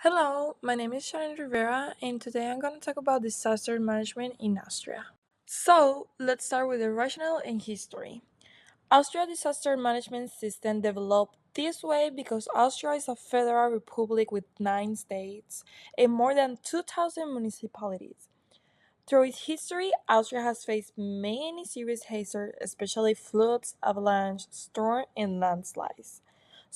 Hello, my name is Shannon Rivera, and today I'm going to talk about disaster management in Austria. So, let's start with the rationale and history. Austria disaster management system developed this way because Austria is a federal republic with 9 states and more than 2,000 municipalities. Through its history, Austria has faced many serious hazards, especially floods, avalanche, storm, and landslides.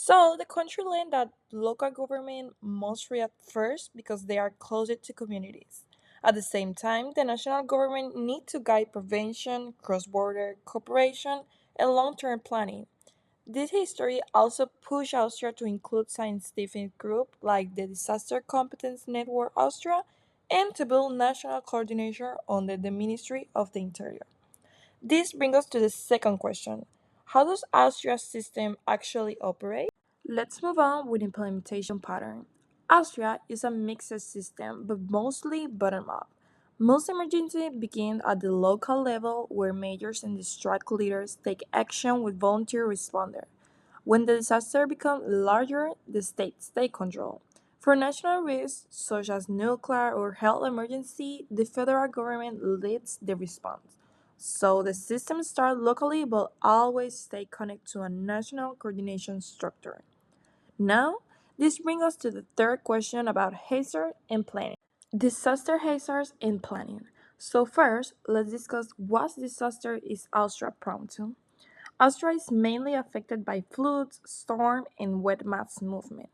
So the country learned that local government must react first because they are closer to communities. At the same time, the national government need to guide prevention, cross-border cooperation, and long-term planning. This history also pushed Austria to include scientific groups like the Disaster Competence Network Austria and to build national coordination under the Ministry of the Interior. This brings us to the second question. How does Austria's system actually operate? Let's move on with implementation pattern. Austria is a mixed system, but mostly bottom up. Most emergencies begin at the local level where mayors and district leaders take action with volunteer responders. When the disaster becomes larger, the states take control. For national risks such as nuclear or health emergency, the federal government leads the response. So the system starts locally but always stay connected to a national coordination structure. Now, this brings us to the third question about hazard and planning. Disaster hazards and planning. So first, let's discuss what disaster is Austria prone to. Austria is mainly affected by floods, storm, and wet mass movement,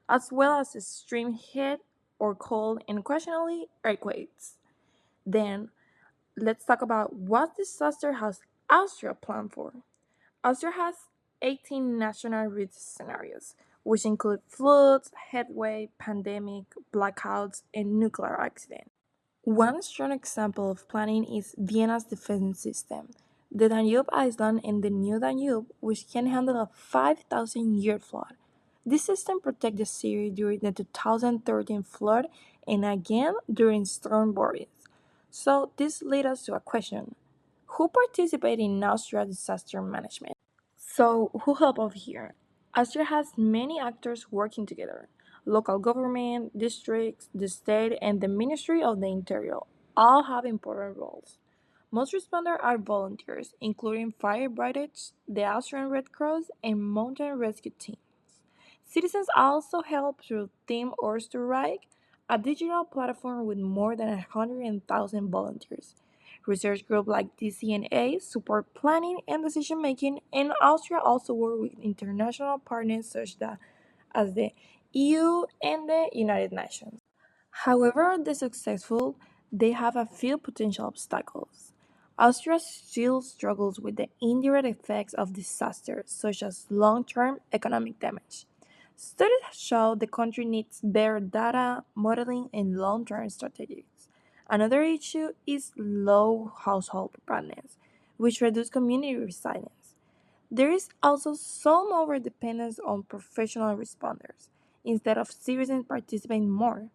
as well as extreme heat or cold and occasionally earthquakes. Then, let's talk about what disaster has Austria planned for. Austria has 18 national risk scenarios, which include floods, heatwave, pandemic, blackouts, and nuclear accidents. One strong example of planning is Vienna's defense system, the Danube Island and the New Danube, which can handle a 5,000-year flood. This system protected the city during the 2013 flood and again during Storm Boris. So this leads us to a question. Who participated in Austria disaster management? So, who help over here? Austria has many actors working together. Local government, districts, the state, and the Ministry of the Interior all have important roles. Most responders are volunteers, including fire brigades, the Austrian Red Cross, and mountain rescue teams. Citizens also help through Team Oysterreich, a digital platform with more than 100,000 volunteers. Research groups like DCNA support planning and decision making, and Austria also works with international partners as the EU and the United Nations. However, they're successful, they have a few potential obstacles. Austria still struggles with the indirect effects of disasters, such as long term economic damage. Studies show the country needs better data, modeling, and long term strategies. Another issue is low household preparedness, which reduces community resilience. There is also some overdependence on professional responders instead of citizens participating more.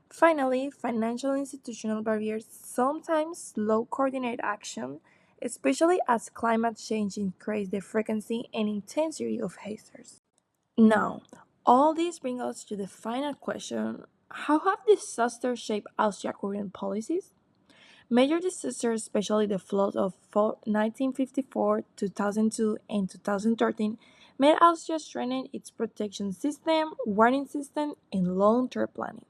Finally, financial institutional barriers sometimes slow coordinated action, especially as climate change increases the frequency and intensity of hazards. Now, all this brings us to the final question. How have disasters shaped Austria's current policies? Major disasters, especially the floods of 1954, 2002, and 2013, made Austria strengthen its protection system, warning system, and long-term planning.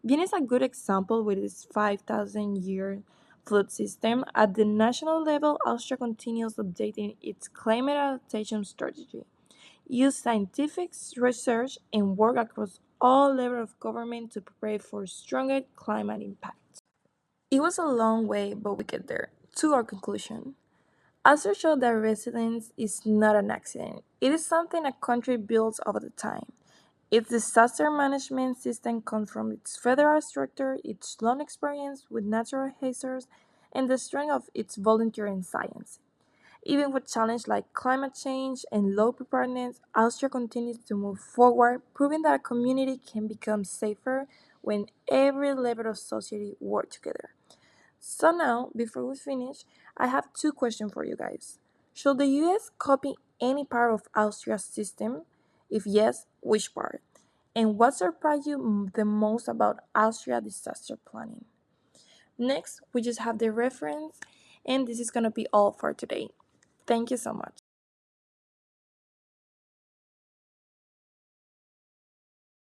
Vienna is a good example with its 5,000-year flood system. At the national level, Austria continues updating its climate adaptation strategy, use scientific research, and work across all levels of government to prepare for stronger climate impacts. It was a long way, but we get there. To our conclusion, Austria showed that resilience is not an accident. It is something a country builds over the time. Its disaster management system comes from its federal structure, its long experience with natural hazards, and the strength of its volunteer in science. Even with challenges like climate change and low preparedness, Austria continues to move forward, proving that a community can become safer when every level of society work together. So now, before we finish, I have two questions for you guys. Should the US copy any part of Austria's system? If yes, which part? and what surprised you the most about Austria disaster planning. Next, we just have the reference, and this is going to be all for today. Thank you so much.